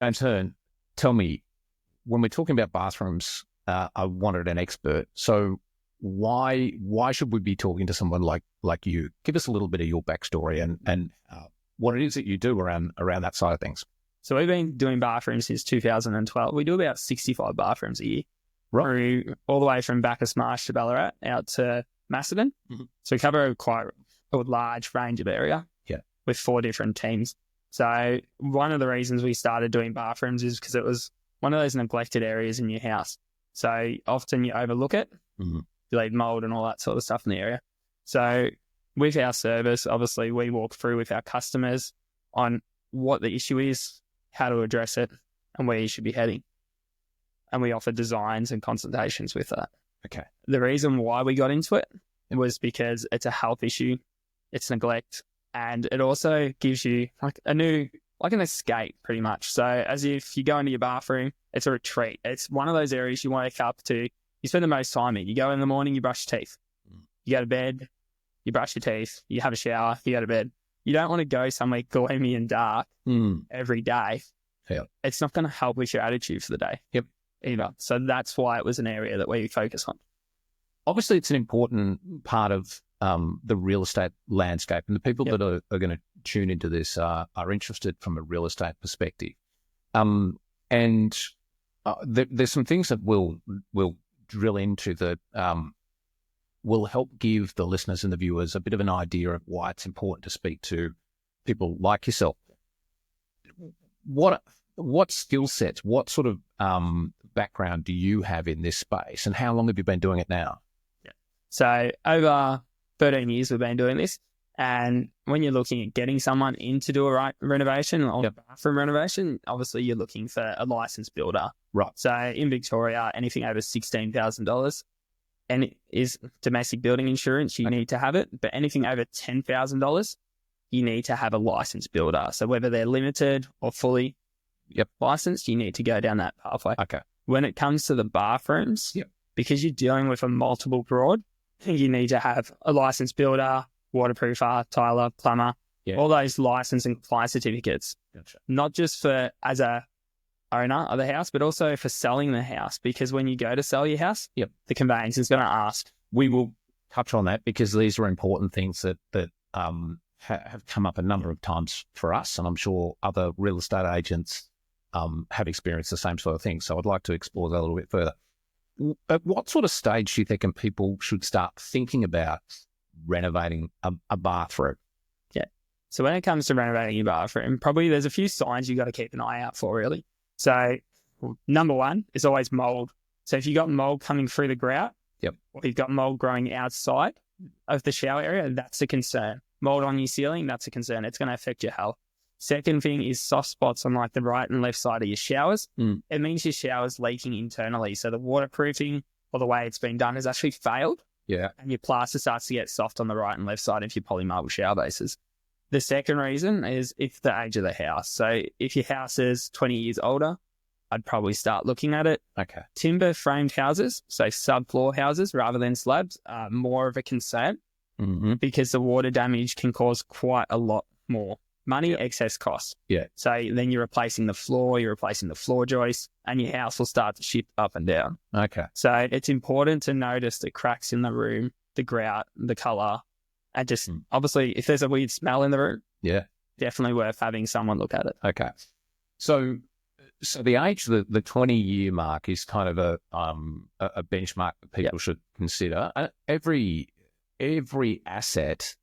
In turn, tell me, when we're talking about bathrooms, I wanted an expert. So why should we be talking to someone like you? Give us a little bit of your backstory and what it is that you do around that side of things. So we've been doing bathrooms since 2012. We do about 65 bathrooms a year, Right. through all the way from Bacchus Marsh to Ballarat out to Macedon. Mm-hmm. So we cover quite a large range of area with 4 different teams. So one of the reasons we started doing bathrooms is because it was one of those neglected areas in your house. So often you overlook it, Mm-hmm. you leave mould and all that sort of stuff in the area. So with our service, obviously we walk through with our customers on what the issue is, how to address it, and where you should be heading. And we offer designs and consultations with that. Okay. The reason why we got into it was because it's a health issue, it's neglect, and it also gives you like an escape pretty much. So as if you go into your bathroom, it's a retreat. It's one of those areas you want to wake up to. You spend the most time in. You go in the morning, you brush your teeth. You go to bed, you brush your teeth, you have a shower, you go to bed. You don't want to go somewhere gloomy and dark every day. Yeah. It's not going to help with your attitude for the day. Yep. Either. So that's why it was an area that we focus on. Obviously, it's an important part of the real estate landscape, and the people that are going to tune into this are interested from a real estate perspective. And there's some things that we'll drill into that will help give the listeners and the viewers a bit of an idea of why it's important to speak to people like yourself. What skill sets, what sort of background do you have in this space, and how long have you been doing it now? So over 13 years we've been doing this, and when you're looking at getting someone in to do a renovation or a bathroom renovation, obviously you're looking for a licensed builder. Right. So in Victoria, anything over $16,000 and it is domestic building insurance, you need to have it, but anything over $10,000, you need to have a licensed builder. So whether they're limited or fully licensed, you need to go down that pathway. Okay. When it comes to the bathrooms, because you're dealing with a multiple broad, you need to have a licensed builder, waterproofer, tiler, plumber, all those license and compliance certificates. Gotcha. Not just for as a owner of the house, but also for selling the house. Because when you go to sell your house, the conveyance is going to ask. We will touch on that because these are important things that have come up a number of times for us, and I'm sure other real estate agents have experienced the same sort of thing. So I'd like to explore that a little bit further. At what sort of stage do you think people should start thinking about renovating a bathroom? So when it comes to renovating your bathroom, probably there's a few signs you got to keep an eye out for, really. So number one is always mould. So if you've got mould coming through the grout, or you've got mould growing outside of the shower area, that's a concern. Mould on your ceiling, that's a concern. It's going to affect your health. Second thing is soft spots on like the right and left side of your showers. It means your shower's leaking internally. So the waterproofing or the way it's been done has actually failed. And your plaster starts to get soft on the right and left side of your polymarble shower bases. The second reason is if the age of the house. So if your house is 20 years older, I'd probably start looking at it. Okay. Timber framed houses, so subfloor houses rather than slabs, are more of a concern because the water damage can cause quite a lot more money, excess costs. So then you're replacing the floor, you're replacing the floor joists, and your house will start to shift up and down. Okay. So it's important to notice the cracks in the room, the grout, the colour, and just obviously if there's a weird smell in the room, definitely worth having someone look at it. Okay. So the age, the 20-year mark is kind of a benchmark that people should consider. Every asset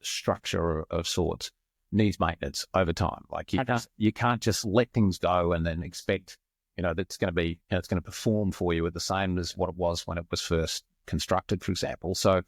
structure of sorts needs maintenance over time. Like you can't just let things go and then expect, that's going to be, it's going to perform for you at the same as what it was when it was first constructed, for example. So,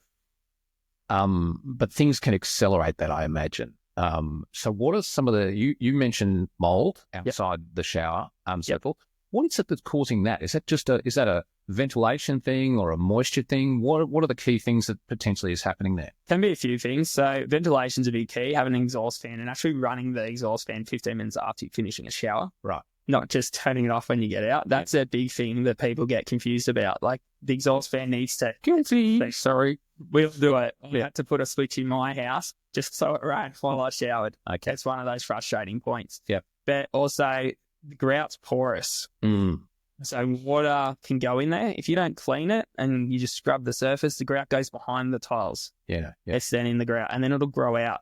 but things can accelerate that, I imagine. So what are some of you mentioned mold outside the shower, circle. What is it that's causing that? Is that a ventilation thing or a moisture thing? What are the key things that potentially is happening there? Can be a few things. So ventilation's a big key, having an exhaust fan and actually running the exhaust fan 15 minutes after you're finishing a shower. Right. Not just turning it off when you get out. That's a big thing that people get confused about. Like the exhaust fan needs to... Sorry, we'll do it. I had to put a switch in my house just so it ran while I showered. Okay. It's one of those frustrating points. Yeah. But also the grout's porous. Mm. So water can go in there. If you don't clean it and you just scrub the surface, the grout goes behind the tiles. Yeah. It's then in the grout, and then it'll grow out.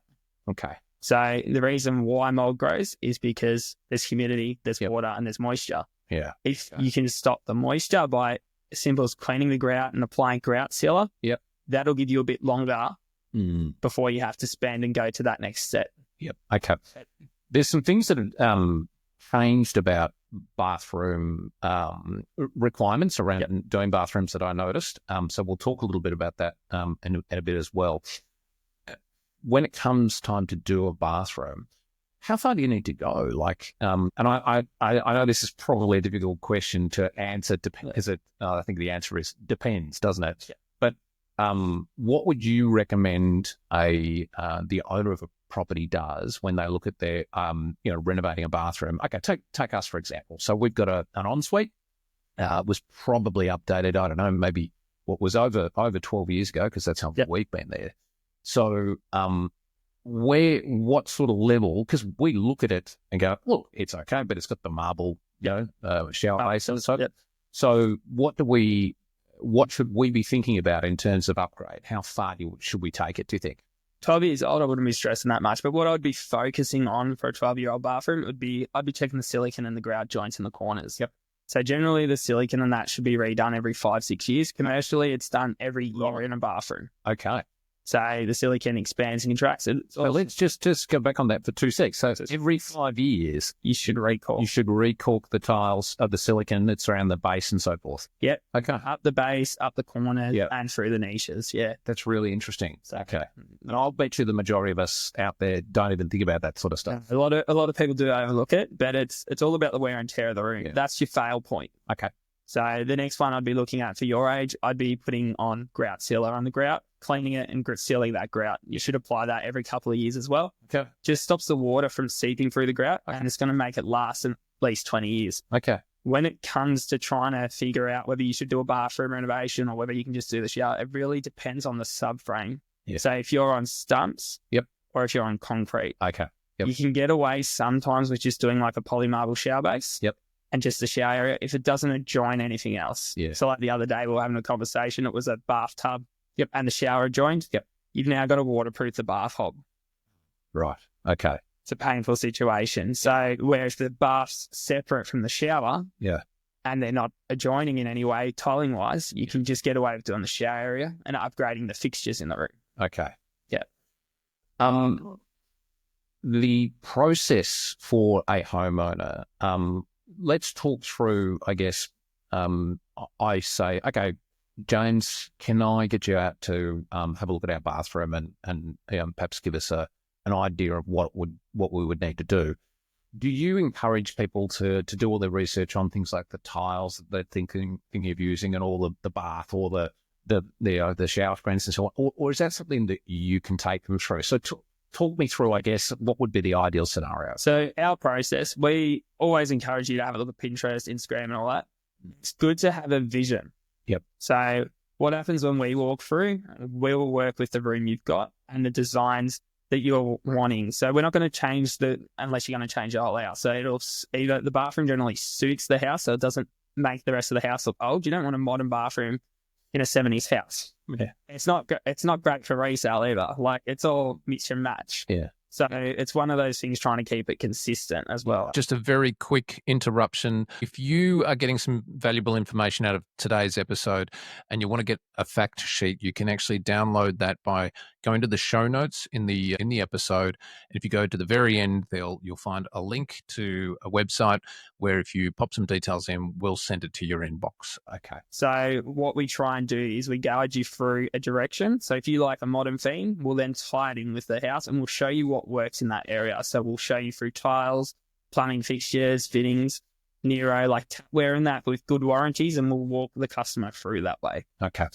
Okay. So the reason why mold grows is because there's humidity, there's water, and there's moisture. Yeah. If you can stop the moisture by as simple as cleaning the grout and applying grout sealer, that'll give you a bit longer before you have to spend and go to that next step. Yep. Okay. There's some things that have changed about bathroom requirements around doing bathrooms that I noticed. So we'll talk a little bit about that in a bit as well. When it comes time to do a bathroom, how far do you need to go? Like, and I know this is probably a difficult question to answer. I think the answer is depends, doesn't it? Yeah. But what would you recommend the owner of a property does when they look at their renovating a bathroom? Okay, take us for example. So we've got an ensuite. Was probably updated. I don't know, maybe what was over 12 years ago, because that's how we've been there. So, what sort of level? Because we look at it and go, look, it's okay, but it's got the marble, shower basin. So, what should we be thinking about in terms of upgrade? How far should we take it? Do you think? 12 years old, I wouldn't be stressing that much. But what I'd be focusing on for a 12-year-old bathroom would be I'd be checking the silicone and the grout joints in the corners. Yep. So generally, the silicone and that should be redone every 5-6 years. Commercially, it's done every year in a bathroom. Okay. So the silicone expands and contracts. So let's just go back on that for 2 seconds. So every 5 years, you should recork. You should recork the tiles of the silicone that's around the base and so forth. Yep. Okay. Up the base, up the corners, and through the niches. Yeah. That's really interesting. Okay. And I'll bet you the majority of us out there don't even think about that sort of stuff. A lot of people do overlook it, but it's all about the wear and tear of the room. Yeah. That's your fail point. Okay. So the next one I'd be looking at for your age, I'd be putting on grout sealer on the grout, cleaning it and sealing that grout. You should apply that every couple of years as well. Okay. Just stops the water from seeping through the grout, and it's going to make it last at least 20 years. Okay. When it comes to trying to figure out whether you should do a bathroom renovation or whether you can just do the shower, it really depends on the subframe. Yeah. So if you're on stumps, or if you're on concrete, you can get away sometimes with just doing like a poly marble shower base. Yep. And just the shower area, if it doesn't adjoin anything else. Yeah. So like the other day, we were having a conversation. It was a bathtub and the shower adjoined. Yep. You've now got to waterproof the bath hob. Right. Okay. It's a painful situation. So whereas the bath's separate from the shower and they're not adjoining in any way, tiling-wise, you can just get away with doing the shower area and upgrading the fixtures in the room. Okay. Yeah. The process for a homeowner, let's talk through, I guess, I say, okay, James, can I get you out to have a look at our bathroom and perhaps give us an idea of what we would need to do? Do you encourage people to do all their research on things like the tiles that they're thinking of using and all the bath or the shower screens and so on? Or is that something that you can take them through? So talk me through, I guess, what would be the ideal scenario? So our process, we always encourage you to have a look at Pinterest, Instagram and all that. It's good to have a vision. Yep. So what happens when we walk through, we will work with the room you've got and the designs that you're wanting. So we're not going to change unless you're going to change the whole house. So it'll either the bathroom generally suits the house, so it doesn't make the rest of the house look old. You don't want a modern bathroom in a 70s house. Yeah. It's not great for resale either. Like it's all mix and match. Yeah. So it's one of those things trying to keep it consistent as well. Just a very quick interruption. If you are getting some valuable information out of today's episode and you want to get a fact sheet, you can actually download that by going to the show notes in the episode. And if you go to the very end, you'll find a link to a website where if you pop some details in, we'll send it to your inbox. Okay. So what we try and do is we guide you through a direction. So if you like a modern theme, we'll then tie it in with the house and we'll show you what works in that area. So we'll show you through tiles, plumbing fixtures, fittings, Nero, like tapware and that with good warranties, and we'll walk the customer through that way. Okay.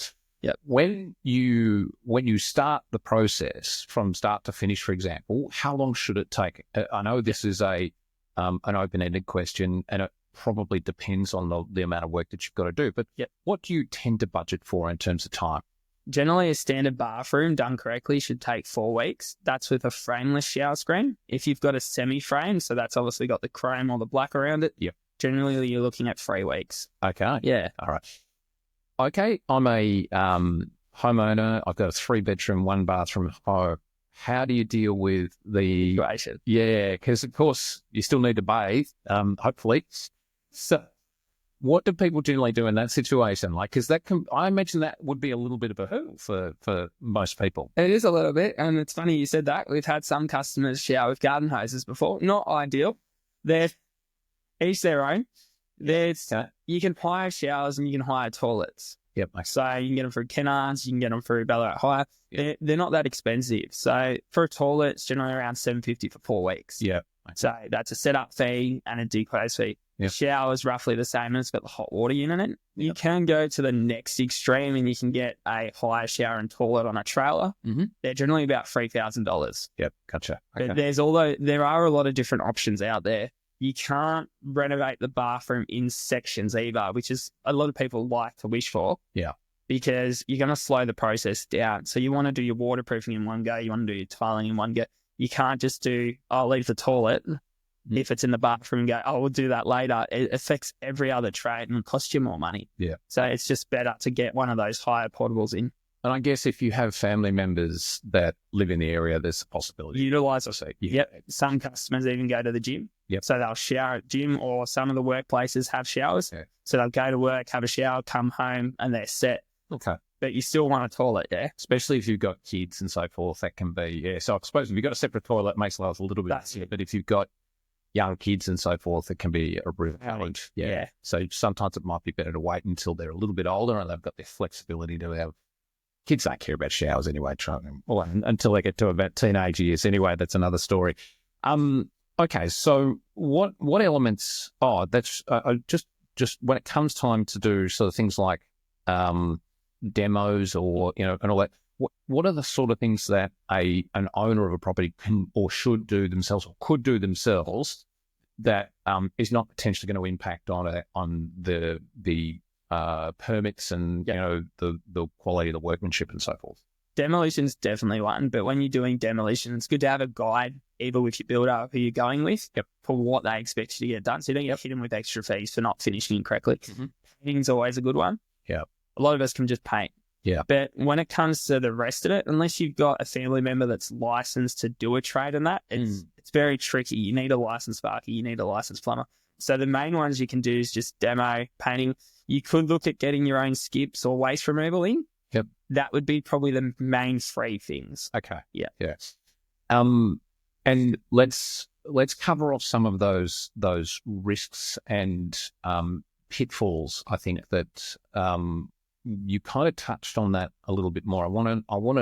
Yeah. When you start the process from start to finish, for example, how long should it take? I know this is an open-ended question, and it probably depends on the amount of work that you've got to do. But what do you tend to budget for in terms of time? generally a standard bathroom done correctly should take 4 weeks. That's with a frameless shower screen. If you've got a semi-frame, so that's obviously got the chrome or the black around it, Yep. Generally you're looking at 3 weeks. Okay. Yeah. All right. Okay. I'm a homeowner. I've got a 3-bedroom, 1-bathroom home. How do you deal with the Situation. Yeah, because of course you still need to bathe, hopefully. So, what do people generally do in that situation? Like, because I imagine that would be a little bit of a hurdle for most people. It is a little bit, and it's funny you said that. We've had some customers shower with garden hoses before. Not ideal. They're each their own. You can hire showers and you can hire toilets. Yep. So you can get them through Kennards, you can get them through Ballarat Hire. Yep. They're not that expensive. So for a toilet, it's generally around $750 for 4 weeks. Yeah. So that's a setup fee and a declose fee. Yep. Shower is roughly the same, and it's got the hot water unit in it. You can go to the next extreme and you can get a hire shower and toilet on a trailer. Mm-hmm. They're generally about $3,000. Yep, gotcha. Okay. There are a lot of different options out there. You can't renovate the bathroom in sections either, which is a lot of people like to wish for. Yeah. Because you're going to slow the process down. So you want to do your waterproofing in one go. You want to do your tiling in one go. You can't just do, leave the toilet if it's in the bathroom and go, we'll do that later. It affects every other trade and costs you more money. Yeah. So it's just better to get one of those higher portables in. And I guess if you have family members that live in the area, there's a possibility. Utilise it. Yep. Some customers even go to the gym. Yep. So they'll shower at gym, or some of the workplaces have showers. Yeah. So they'll go to work, have a shower, come home, and they're set. Okay. But you still want a toilet, yeah? Especially if you've got kids and so forth, that can be, yeah. So I suppose if you've got a separate toilet, it makes life a little bit easier. But if you've got young kids and so forth, it can be a real challenge. Yeah. So sometimes it might be better to wait until they're a little bit older and they've got the flexibility to have. Kids don't care about showers anyway, until they get to about teenage years. Anyway, that's another story. Okay, so what elements? That's just when it comes time to do sort of things like demos or and all that. What are the sort of things that an owner of a property can or should do themselves or could do themselves that is not potentially going to impact on the permits and the quality of the workmanship and so forth? Demolition's definitely one, but when you're doing demolition, it's good to have a guide either with your builder who you're going with for what they expect you to get done, so you don't get hit them with extra fees for not finishing correctly. Mm-hmm. Painting's always a good one. Yeah, a lot of us can just paint. Yeah, but when it comes to the rest of it, unless you've got a family member that's licensed to do a trade in that, it's very tricky. You need a licensed sparky, you need a licensed plumber. So the main ones you can do is just demo painting. You could look at getting your own skips or waste removal in. Yep. That would be probably the main 3 things. Okay. Yeah. Yeah. And let's cover off some of those risks and pitfalls. I think that you kind of touched on that a little bit more. I want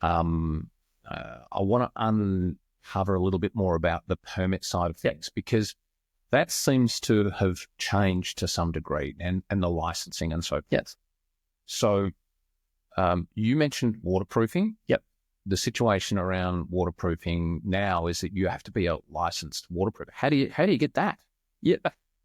to uncover a little bit more about the permit side of things, because that seems to have changed to some degree, and the licensing and so forth. Yes. So you mentioned waterproofing. Yep. The situation around waterproofing now is that you have to be a licensed waterproofer. How do you get that? Yeah,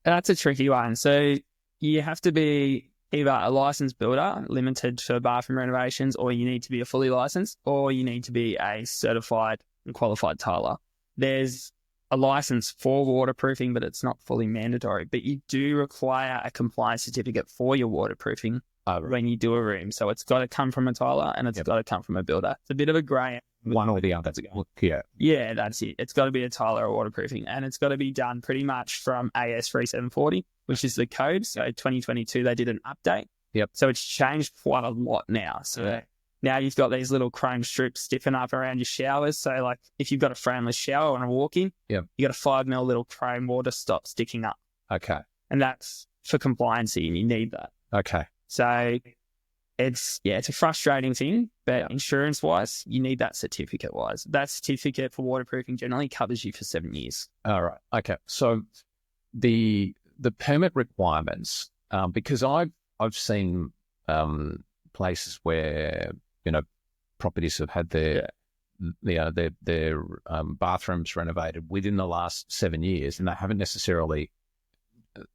that's a tricky one. So you have to be either a licensed builder limited to bathroom renovations, or you need to be a fully licensed, or you need to be a certified and qualified tiler. There's a license for waterproofing, but it's not fully mandatory. But you do require a compliance certificate for your waterproofing when you do a room. So it's got to come from a tiler and it's got to come from a builder. It's a bit of a grey. One or the other. Yeah. Yeah, that's it. It's got to be a tiler or waterproofing, and it's got to be done pretty much from AS 3740, which is the code. So 2022, they did an update. Yep. So it's changed quite a lot now. So now you've got these little chrome strips sticking up around your showers. So like if you've got a frameless shower and a walk-in, you got a 5mm little chrome water stop sticking up. Okay. And that's for compliancy, and you need that. Okay. So it's a frustrating thing, but insurance-wise, you need that certificate-wise. That certificate for waterproofing generally covers you for 7 years. All right. Okay. So the permit requirements, because I've seen places where properties have had their bathrooms renovated within the last 7 years, and they haven't necessarily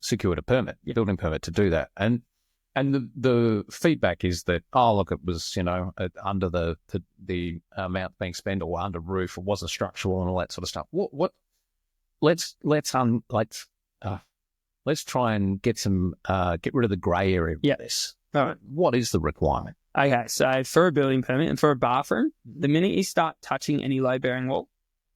secured a permit, building permit to do that. And And the feedback is that, oh, look, it was, under the amount being spent or under roof, it wasn't structural and all that sort of stuff. Let's try and get rid of the grey area of this. All right. What is the requirement? Okay, so for a building permit and for a bathroom, the minute you start touching any load-bearing wall,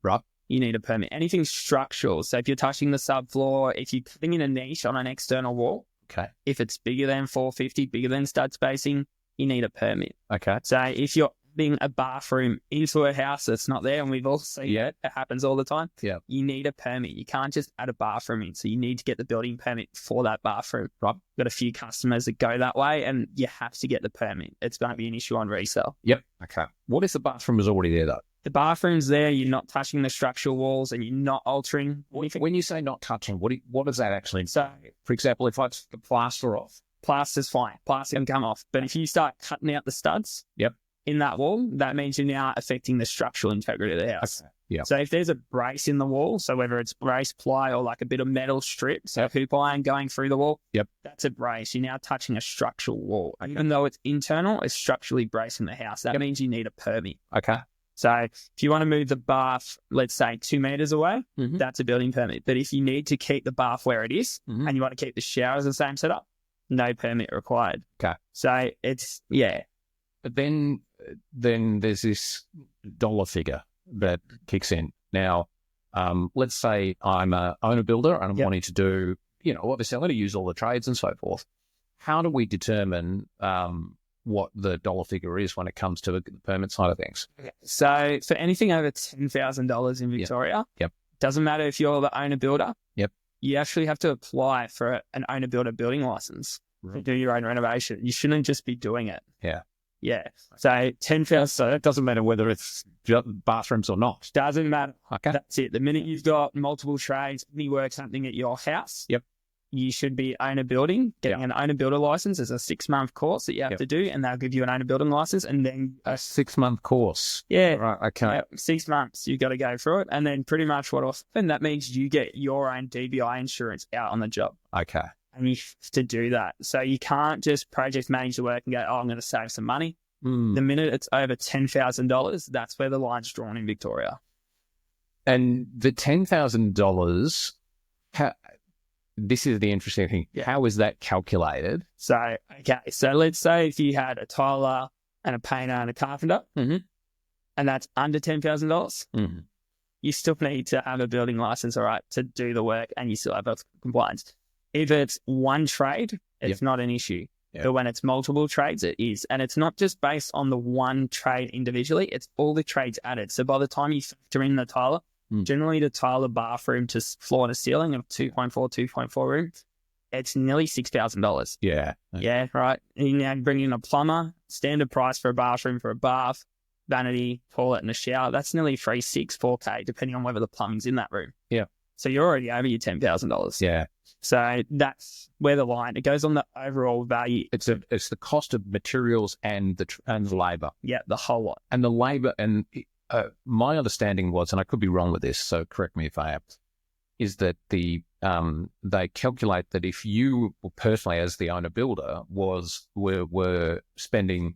right, you need a permit. Anything structural. So if you're touching the subfloor, if you're putting in a niche on an external wall, okay, if it's bigger than 450, bigger than stud spacing, you need a permit. Okay. So if you're putting a bathroom into a house that's not there, and we've all seen it happens all the time, you need a permit. You can't just add a bathroom in. So you need to get the building permit for that bathroom. Right. Got a few customers that go that way, and you have to get the permit. It's going to be an issue on resale. Yep. Okay. What if the bathroom is already there, though? The bathroom's there, you're not touching the structural walls and you're not altering anything. When you say not touching, what does that actually mean? So, for example, if I took the plaster off. Plaster's fine. Plaster can come off. But if you start cutting out the studs in that wall, that means you're now affecting the structural integrity of the house. Okay. Yep. So if there's a brace in the wall, so whether it's brace ply or like a bit of metal strip, so hoop iron going through the wall, that's a brace. You're now touching a structural wall. Even though it's internal, it's structurally bracing the house. That means you need a permit. Okay. So if you want to move the bath, let's say 2 meters away, that's a building permit. But if you need to keep the bath where it is and you want to keep the showers the same setup, no permit required. Okay. So it's, But then there's this dollar figure that kicks in. Now, let's say I'm a owner builder and I'm wanting to do, obviously I'm going to use all the trades and so forth. How do we determine what the dollar figure is when it comes to the permit side of things? So for anything over $10,000 in Victoria, doesn't matter if you're the owner builder, you actually have to apply for an owner builder building license to do your own renovation. You shouldn't just be doing it. Yeah. So 10,000. So it doesn't matter whether it's bathrooms or not. Doesn't matter. Okay. That's it. The minute you've got multiple trades, you work something at your house. You should be owner building. Getting an owner builder license is a 6-month course that you have to do, and they'll give you an owner building license, and then a 6-month course. Yeah. Right. Okay. 6 months. You've got to go through it, and then pretty much what else? And that means you get your own DBI insurance out on the job. Okay. And you have to do that. So you can't just project manage the work and go, I'm going to save some money. The minute it's over $10,000, that's where the line's drawn in Victoria. And the $10,000, this is the interesting thing. How is that calculated? So let's say if you had a tiler and a painter and a carpenter, and that's under $10,000, you still need to have a building license, all right, to do the work, and you still have compliance. If it's one trade, it's not an issue. But when it's multiple trades, it is. And it's not just based on the one trade individually, it's all the trades added. So by the time you factor in the tiler, generally the tiler bathroom to floor to ceiling of 2.4 rooms, it's nearly $6,000. Yeah. Yeah, right. And you now bring in a plumber, standard price for a bathroom for a bath, vanity, toilet and a shower. That's nearly $4K, depending on whether the plumbing's in that room. Yeah. So you're already over your $10,000. Yeah. So that's where the line, it goes on the overall value. It's the cost of materials and the labour. Yeah, the whole lot. And the labour, and my understanding was, and I could be wrong with this, so correct me if I am, is that they calculate that if you personally, as the owner builder, were spending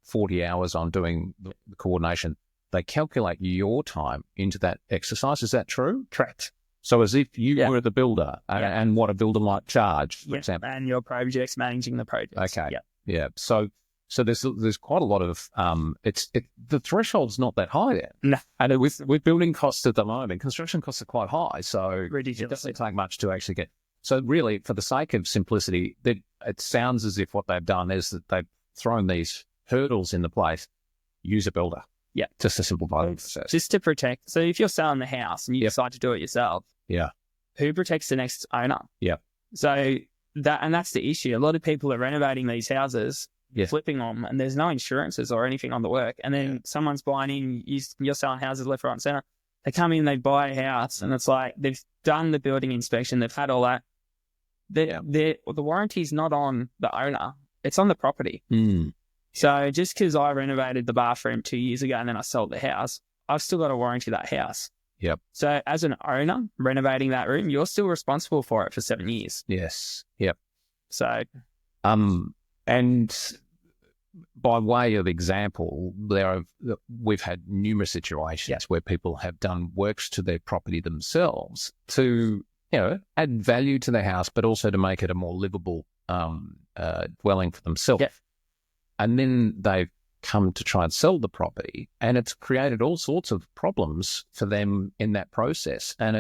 40 hours on doing the coordination, they calculate your time into that exercise. Is that true? Correct. So as if you were the builder and what a builder might charge, for example. And your projects, managing the projects. Okay. Yeah. So there's quite a lot of the threshold's not that high there. No. And with building costs at the moment, construction costs are quite high. So ridiculous. It doesn't take much to actually get. So really, for the sake of simplicity, it sounds as if what they've done is that they've thrown these hurdles into place. Use a builder. Yeah. Just to simplify the process. Just to protect. So if you're selling the house and you decide to do it yourself, who protects the next owner? Yeah. So that's the issue. A lot of people are renovating these houses, flipping them, and there's no insurances or anything on the work. And then someone's buying in, you're selling houses left, right, and center. They come in, they buy a house, and it's like they've done the building inspection, they've had all that. The warranty's not on the owner, it's on the property. So just because I renovated the bathroom 2 years ago and then I sold the house, I've still got to warranty that house. Yep. So as an owner renovating that room, you're still responsible for it for 7 years. Yes. Yep. So, And by way of example, we've had numerous situations where people have done works to their property themselves to, add value to their house, but also to make it a more livable dwelling for themselves. Yep. And then they've come to try and sell the property, and it's created all sorts of problems for them in that process. And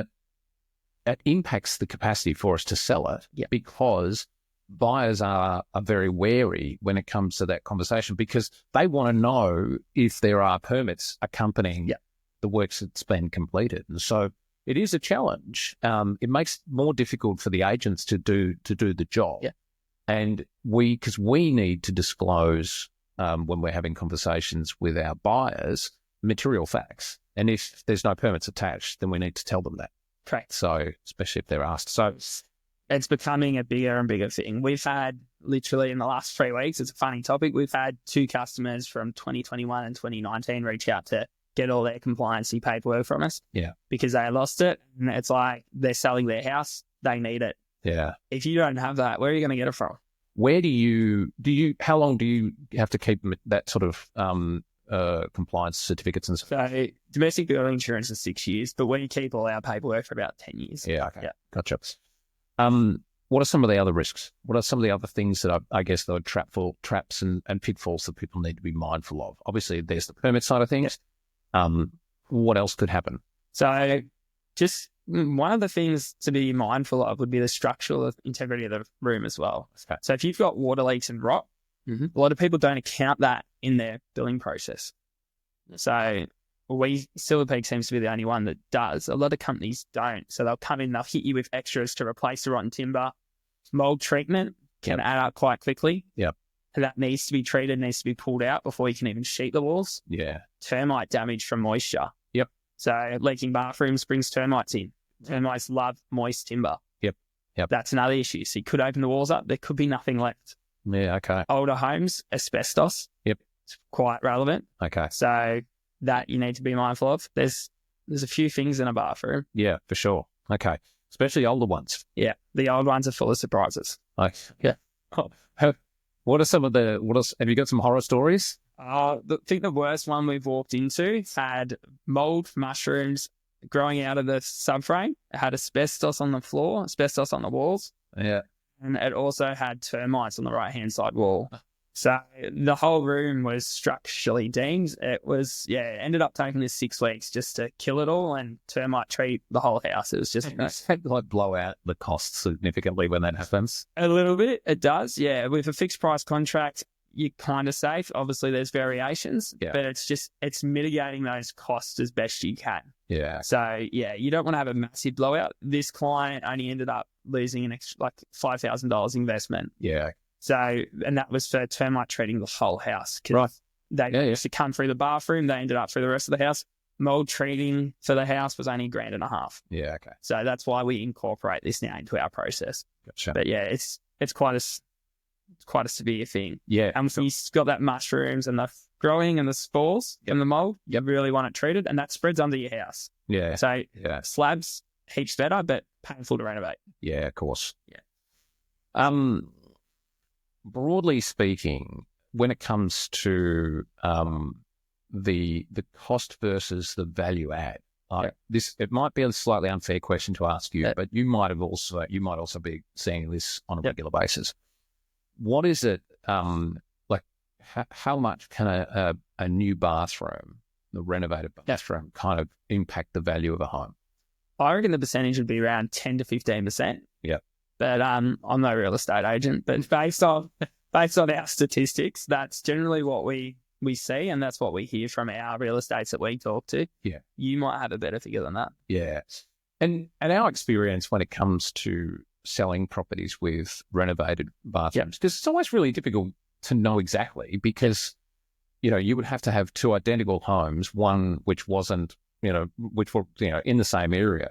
it impacts the capacity for us to sell it because buyers are very wary when it comes to that conversation, because they want to know if there are permits accompanying the works that's been completed. And so it is a challenge. It makes it more difficult for the agents to do the job. Yeah. And because we need to disclose when we're having conversations with our buyers, material facts. And if there's no permits attached, then we need to tell them that. Correct. So, especially if they're asked. So it's becoming a bigger and bigger thing. We've had literally in the last 3 weeks, it's a funny topic, we've had 2 customers from 2021 and 2019 reach out to get all their compliancy paperwork from us. Yeah. Because they lost it. And it's like they're selling their house, they need it. Yeah. If you don't have that, where are you going to get it from? Where how long do you have to keep that sort of compliance certificates and stuff? So domestic building insurance is 6 years, but we keep all our paperwork for about 10 years. Yeah, okay. Yeah. Gotcha. What are some of the other risks? What are some of the other things that I guess there are traps and pitfalls that people need to be mindful of? Obviously, there's the permit side of things. What else could happen? So just one of the things to be mindful of would be the structural integrity of the room as well. Okay. So if you've got water leaks and rot, a lot of people don't account that in their building process. So Silver Peak seems to be the only one that does. A lot of companies don't. So they'll come in, they'll hit you with extras to replace the rotten timber. Mold treatment can add up quite quickly. Yep. And that needs to be treated, needs to be pulled out before you can even sheet the walls. Yeah. Termite damage from moisture. Yep. So leaking bathrooms brings termites in. Termites love moist timber. Yep. That's another issue. So you could open the walls up. There could be nothing left. Yeah, okay. Older homes, asbestos. Yep. It's quite relevant. Okay. So that you need to be mindful of. There's a few things in a bathroom. Yeah, for sure. Okay. Especially older ones. Yeah. The old ones are full of surprises. Yeah. Have you got some horror stories? I think the worst one we've walked into had mold, mushrooms growing out of the subframe. It had asbestos on the floor, asbestos on the walls. Yeah. And it also had termites on the right-hand side wall. So the whole room was structurally deemed. It ended up taking us 6 weeks just to kill it all and termite treat the whole house. It was just like blow out the costs significantly when that happens. a little bit. It does, yeah. With a fixed price contract, you're kind of safe. Obviously, there's variations, but it's mitigating those costs as best you can. Yeah. So, you don't want to have a massive blowout. This client only ended up losing an extra, like $5,000 investment. Yeah. So, and that was for termite treating the whole house. Right. They used to come through the bathroom. They ended up through the rest of the house. Mold treating for the house was only $1,500. Yeah. Okay. So that's why we incorporate this now into our process. Gotcha. But it's quite a severe thing. Yeah. And when you've got that mushrooms and the growing and the spores and the mold, you really want it treated, and that spreads under your house. Yeah. So slabs, heaps better, but painful to renovate. Yeah, of course. Yeah. Broadly speaking, when it comes to the cost versus the value add, it might be a slightly unfair question to ask you, but you might also be seeing this on a regular basis. What is it like? How much can a new bathroom, the renovated bathroom, kind of impact the value of a home? I reckon the percentage would be around 10 to 15%. Yeah. But I'm no real estate agent. But based on our statistics, that's generally what we see, and that's what we hear from our real estates that we talk to. Yeah. You might have a better figure than that. Yeah. And our experience when it comes to selling properties with renovated bathrooms, because it's always really difficult to know exactly, because you would have to have 2 identical homes, one which wasn't, which were in the same area,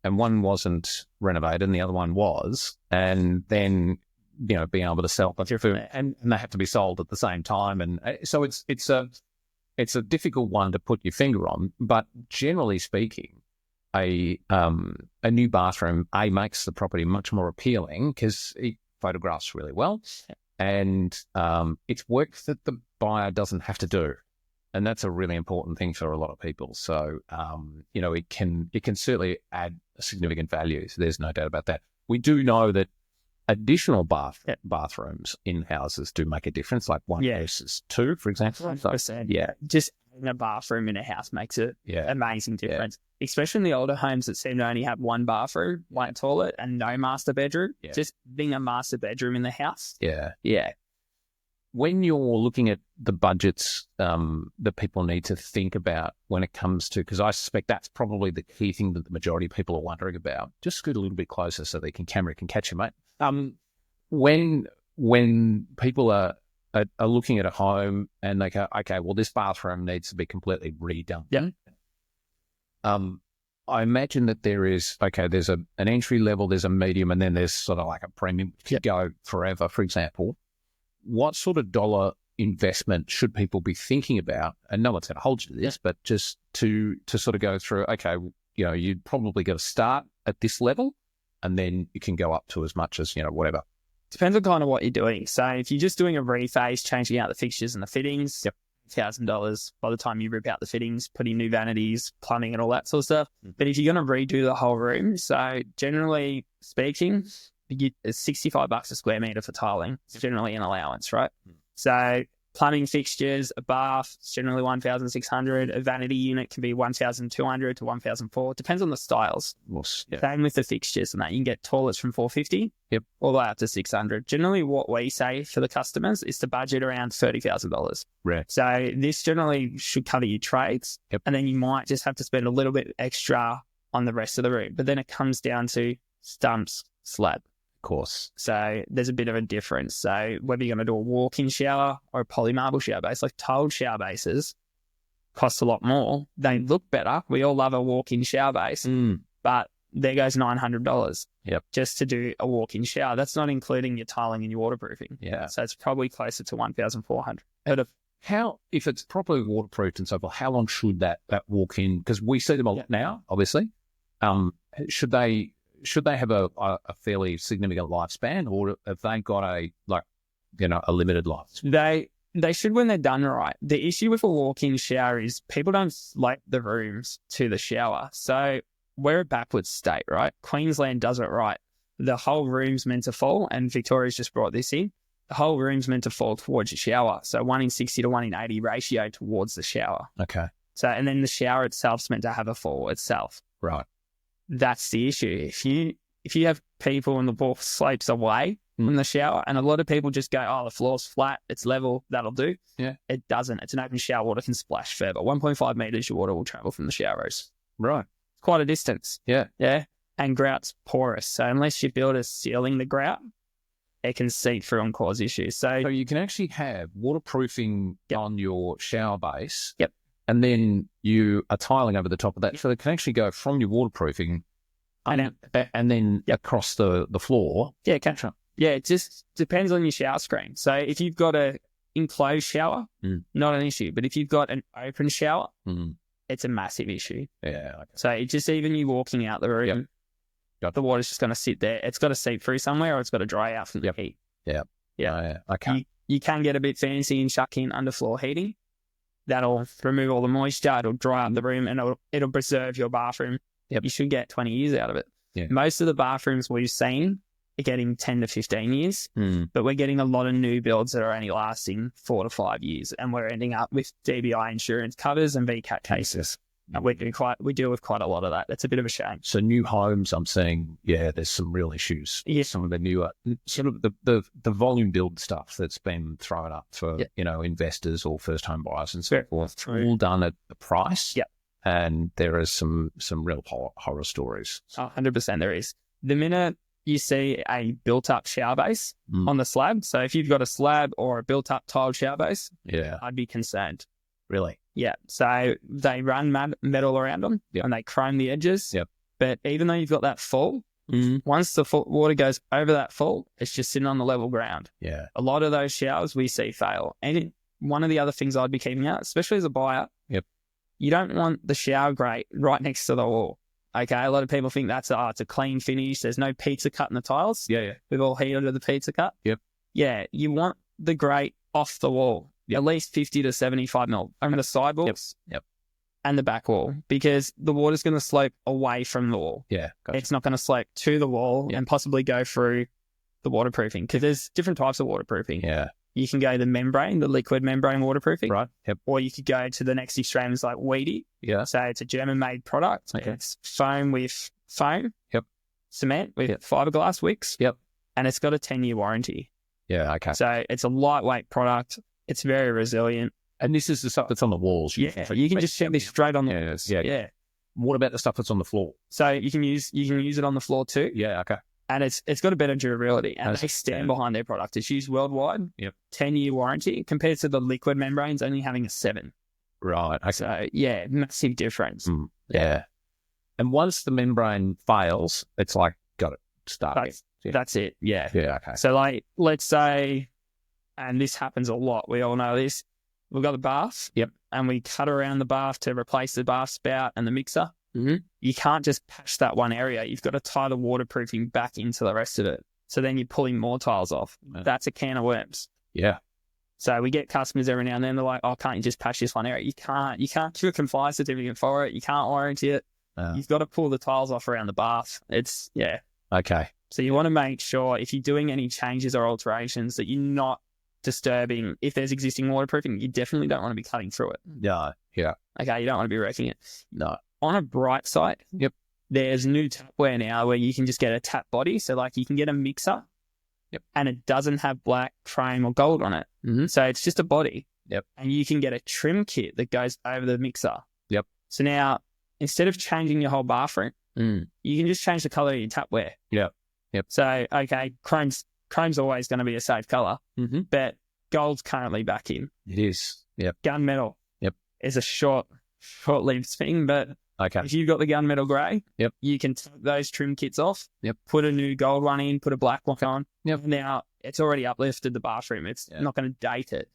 and one wasn't renovated and the other one was, and then being able to sell and they have to be sold at the same time, and so it's a difficult one to put your finger on. But generally speaking, a new bathroom makes the property much more appealing because it photographs really well, and it's work that the buyer doesn't have to do. And that's a really important thing for a lot of people. So, it can certainly add a significant value. So there's no doubt about that. We do know that additional bathrooms in houses do make a difference, like one versus two, for example. 100%. Just having a bathroom in a house makes an amazing difference, especially in the older homes that seem to only have one bathroom, one toilet, and no master bedroom. Yeah. Just being a master bedroom in the house. Yeah. Yeah. When you're looking at the budgets that people need to think about when it comes to, because I suspect that's probably the key thing that the majority of people are wondering about. Just scoot a little bit closer so the camera can catch you, mate. When people are looking at a home and they go, okay, well, this bathroom needs to be completely redone. Yeah. I imagine that there's an entry level, there's a medium, and then there's sort of like a premium to go forever, for example. What sort of dollar investment should people be thinking about? And no one's going to hold you to this, but just to sort of go through, okay, you'd probably got to start at this level and then you can go up to as much as, whatever. Depends on kind of what you're doing. So if you're just doing a reface, changing out the fixtures and the fittings, $1,000 by the time you rip out the fittings, putting new vanities, plumbing and all that sort of stuff. But if you're going to redo the whole room, so generally speaking, it's $65 a square metre for tiling. It's generally an allowance, right? So plumbing fixtures, a bath, it's generally $1,600. A vanity unit can be $1,200 to $1,400. Depends on the styles. Same with the fixtures and that. You can get toilets from $450 all the way up to $600. Generally, what we say for the customers is to budget around $30,000. Right. So this generally should cover your trades, and then you might just have to spend a little bit extra on the rest of the room. But then it comes down to stumps, slab. Course. So there's a bit of a difference. So whether you're going to do a walk-in shower or a polymarble shower base, like tiled shower bases cost a lot more. They look better. We all love a walk-in shower base, but there goes $900 just to do a walk-in shower. That's not including your tiling and your waterproofing. Yeah. So it's probably closer to $1,400. If it's properly waterproofed and so forth, how long should that walk-in, because we see them a lot now, obviously, should they have a fairly significant lifespan, or have they got a limited life? They should when they're done right. The issue with a walk-in shower is people don't slope the rooms to the shower. So we're a backwards state, right? Queensland does it right. The whole room's meant to fall, and Victoria's just brought this in. The whole room's meant to fall towards your shower. So 1 in 60 to 1 in 80 ratio towards the shower. Okay. So, and then the shower itself's meant to have a fall itself. Right. That's the issue. If you have people and the wall slopes away from the shower, and a lot of people just go, oh, the floor's flat, it's level, that'll do. Yeah. It doesn't. It's an open shower, water can splash further. 1.5 metres your water will travel from the shower hose. Right. It's quite a distance. Yeah. Yeah. And grout's porous. So unless you build a ceiling the grout, it can seep through and cause issues. So you can actually have waterproofing on your shower base. Yep. And then you are tiling over the top of that. So it can actually go from your waterproofing and then across the floor. Yeah, catch up. Yeah, it just depends on your shower screen. So if you've got a enclosed shower, not an issue. But if you've got an open shower, it's a massive issue. Yeah. Okay. So it just even you walking out the room, the water's just going to sit there. It's got to seep through somewhere, or it's got to dry out from the heat. Yeah. Yeah. Okay. You can get a bit fancy and chuck in underfloor heating. That'll remove all the moisture. It'll dry up the room, and it'll preserve your bathroom. Yep. You should get 20 years out of it. Yeah. Most of the bathrooms we've seen are getting 10 to 15 years, but we're getting a lot of new builds that are only lasting 4 to 5 years, and we're ending up with DBI insurance covers and VCAT cases. And we deal with quite a lot of that. It's a bit of a shame. So new homes, I'm saying, there's some real issues. Yeah. Some of the newer, sort of the volume build stuff that's been thrown up for, investors or first home buyers and so forth, all done at the price. Yeah. And there is some real horror stories. 100% there is. The minute you see a built-up shower base on the slab, so if you've got a slab or a built-up tiled shower base, I'd be concerned. Really? Yeah. So they run metal around them and they chrome the edges. Yep. But even though you've got that fall, once the water goes over that fall, it's just sitting on the level ground. Yeah. A lot of those showers we see fail. And one of the other things I'd be keeping out, especially as a buyer, you don't want the shower grate right next to the wall. Okay, a lot of people think it's a clean finish. There's no pizza cut in the tiles. Yeah. We've all heated of the pizza cut. Yep. you want the grate off the wall, at least 50 to 75 mil over the sidewalls and the back wall, because the water's going to slope away from the wall. Yeah, gotcha. It's not going to slope to the wall and possibly go through the waterproofing, because there's different types of waterproofing. Yeah. You can go the membrane, the liquid membrane waterproofing. Right. Yep. Or you could go to the next extremes like Weedy. Yeah. So it's a German-made product. Okay. It's foam with foam. Yep. Cement with fiberglass wicks. Yep. And it's got a 10-year warranty. Yeah, okay. So it's a lightweight product. It's very resilient. And this is the stuff that's on the walls. You can just check this straight on the walls. Yeah. What about the stuff that's on the floor? So you can use it on the floor too. Yeah, okay. And it's got a better durability, and they stand behind their product. It's used worldwide. Yep. 10-year warranty compared to the liquid membranes only having a 7. Right. Okay. So massive difference. Yeah. And once the membrane fails, it's like, got it, start again. That's it. Yeah. Yeah, okay. So like, let's say, and this happens a lot, we all know this, we've got the bath. Yep. And we cut around the bath to replace the bath spout and the mixer. Mm-hmm. You can't just patch that one area. You've got to tie the waterproofing back into the rest of it. So then you're pulling more tiles off. Yeah. That's a can of worms. Yeah. So we get customers every now and then, they're like, oh, can't you just patch this one area? You can't do a compliance certificate for it. You can't warranty it. You've got to pull the tiles off around the bath. Okay. So you want to make sure if you're doing any changes or alterations that you're not disturbing. If there's existing waterproofing, you definitely don't want to be cutting through it. No. Yeah. Okay, you don't want to be wrecking it. No. On a bright side, there's new tapware now where you can just get a tap body. So like you can get a mixer and it doesn't have black, chrome or gold on it. Mm-hmm. So it's just a body. Yep. And you can get a trim kit that goes over the mixer. Yep. So now instead of changing your whole bathroom, you can just change the color of your tapware. Yep. Yep. So, okay, chrome's always going to be a safe color, but gold's currently back in. It is. Yep. Gunmetal is a short-lived thing, but if you've got the gunmetal grey, you can take those trim kits off, put a new gold one in, put a black one on. Now, it's already uplifted the bathroom. It's not going to date it.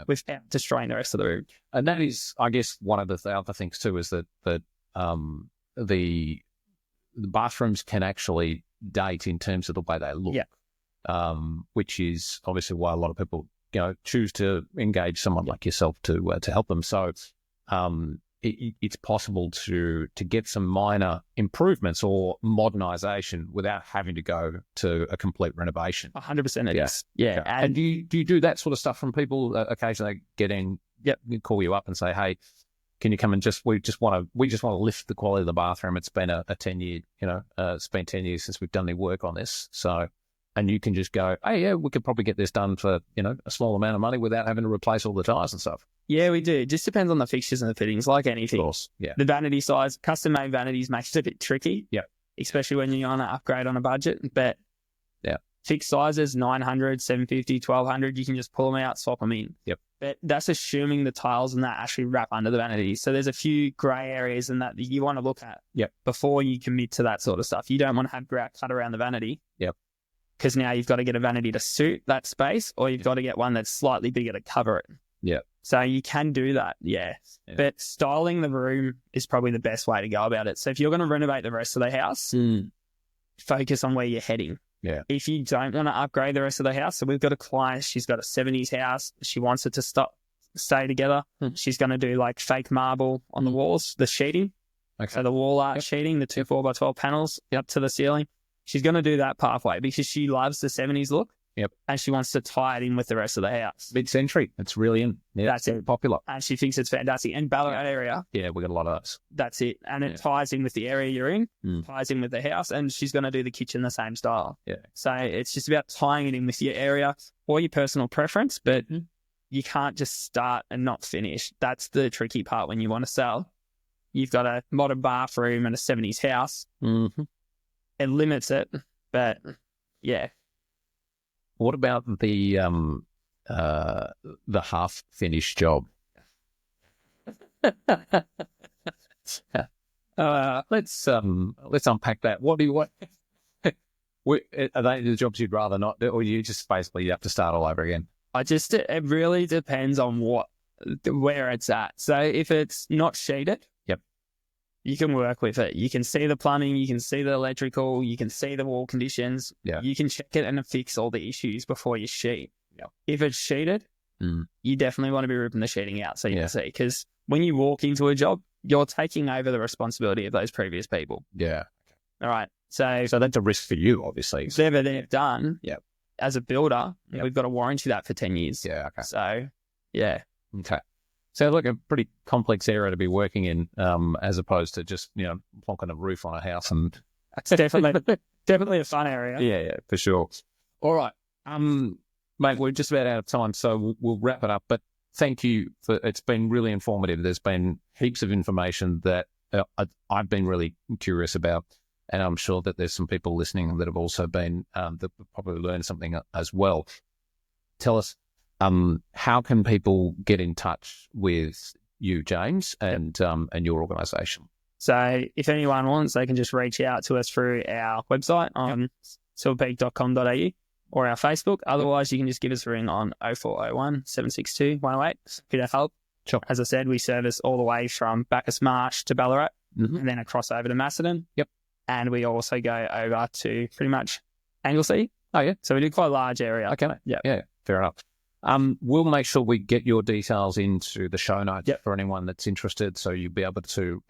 Without destroying the rest of the room. And that is, I guess, one of the other things too, is that the bathrooms can actually date in terms of the way they look, which is obviously why a lot of people, choose to engage someone like yourself to help them. So it's possible to get some minor improvements or modernisation without having to go to a complete renovation. 100% it is. Yeah. And do you do that sort of stuff from people? Occasionally get in, call you up and say, hey, can you come and we just want to lift the quality of the bathroom. It's been a 10-year, it's been 10 years since we've done any work on this. So, and you can just go, hey, yeah, we could probably get this done for, a small amount of money without having to replace all the tires and stuff. Yeah, we do. It just depends on the fixtures and the fittings, like anything. Of course, yeah. The vanity size, custom-made vanities makes it a bit tricky. Yeah. Especially when you're on an upgrade on a budget. But fixed sizes, 900, 750, 1200, you can just pull them out, swap them in. Yep. But that's assuming the tiles and that actually wrap under the vanity. So there's a few grey areas in that you want to look at before you commit to that sort of stuff. You don't want to have grout cut around the vanity. Yep. Because now you've got to get a vanity to suit that space, or you've got to get one that's slightly bigger to cover it. Yeah. So you can do that, But styling the room is probably the best way to go about it. So if you're going to renovate the rest of the house, focus on where you're heading. Yeah. If you don't want to upgrade the rest of the house, so we've got a client, she's got a 70s house. She wants it to stay together. She's going to do like fake marble on the walls, the sheeting. Okay. So the wall art sheeting, the 2 4x12 panels up to the ceiling. She's going to do that pathway because she loves the 70s look. Yep. And she wants to tie it in with the rest of the house. Mid-century. It's really in. Yeah, that's it. Popular. And she thinks it's fantastic. And Ballarat area. Yeah, we got a lot of those. That's it. And it ties in with the area you're in, ties in with the house, and she's going to do the kitchen the same style. Yeah. So it's just about tying it in with your area or your personal preference, but you can't just start and not finish. That's the tricky part when you want to sell. You've got a modern bathroom and a 70s house. Mm-hmm. It limits it, but yeah. What about the half finished job? Let's unpack that. What do you want? Are they the jobs you'd rather not do, or you just basically have to start all over again? It really depends on where it's at. So if it's not sheeted, you can work with it. You can see the plumbing, you can see the electrical, you can see the wall conditions. Yeah. You can check it and fix all the issues before you sheet. Yeah. If it's sheeted, you definitely want to be ripping the sheeting out so you can see. Because when you walk into a job, you're taking over the responsibility of those previous people. Yeah. All right. So that's a risk for you, obviously. Whatever they've done, as a builder, we've got to warranty that for 10 years. Yeah. Okay. So, yeah. Okay. So, look, a pretty complex area to be working in, as opposed to just, plonking a roof on a house. And that's definitely a fun area. Yeah, for sure. All right. Mate, we're just about out of time, so we'll wrap it up. But thank you it's been really informative. There's been heaps of information that I've been really curious about, and I'm sure that there's some people listening that have also been, that probably learned something as well. Tell us, how can people get in touch with you, James, and your organisation? So if anyone wants, they can just reach out to us through our website on silverpeak.com.au or our Facebook. Otherwise, you can just give us a ring on 0401 762 108. Happy to help. Sure. As I said, we service all the way from Bacchus Marsh to Ballarat and then across over to Macedon. Yep. And we also go over to pretty much Anglesey. Oh, yeah. So we do quite a large area. Okay. Yeah, fair enough. We'll make sure we get your details into the show notes for anyone that's interested, so you'll be able to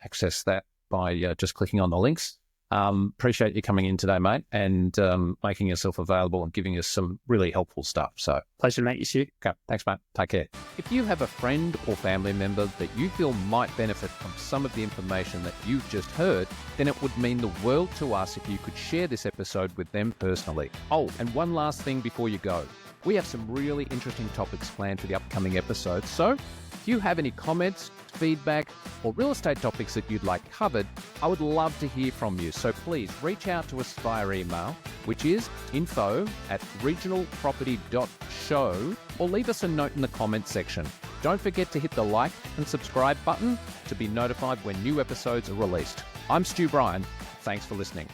access that by just clicking on the links. Appreciate you coming in today, mate, and making yourself available and giving us some really helpful stuff. So pleasure to meet you, Stu. Okay, thanks, mate. Take care. If you have a friend or family member that you feel might benefit from some of the information that you've just heard, then it would mean the world to us if you could share this episode with them personally. Oh, and one last thing before you go. We have some really interesting topics planned for the upcoming episodes, so if you have any comments, feedback, or real estate topics that you'd like covered, I would love to hear from you. So please reach out to us via email, which is info@regionalproperty.show, or leave us a note in the comments section. Don't forget to hit the like and subscribe button to be notified when new episodes are released. I'm Stu Bryan. Thanks for listening.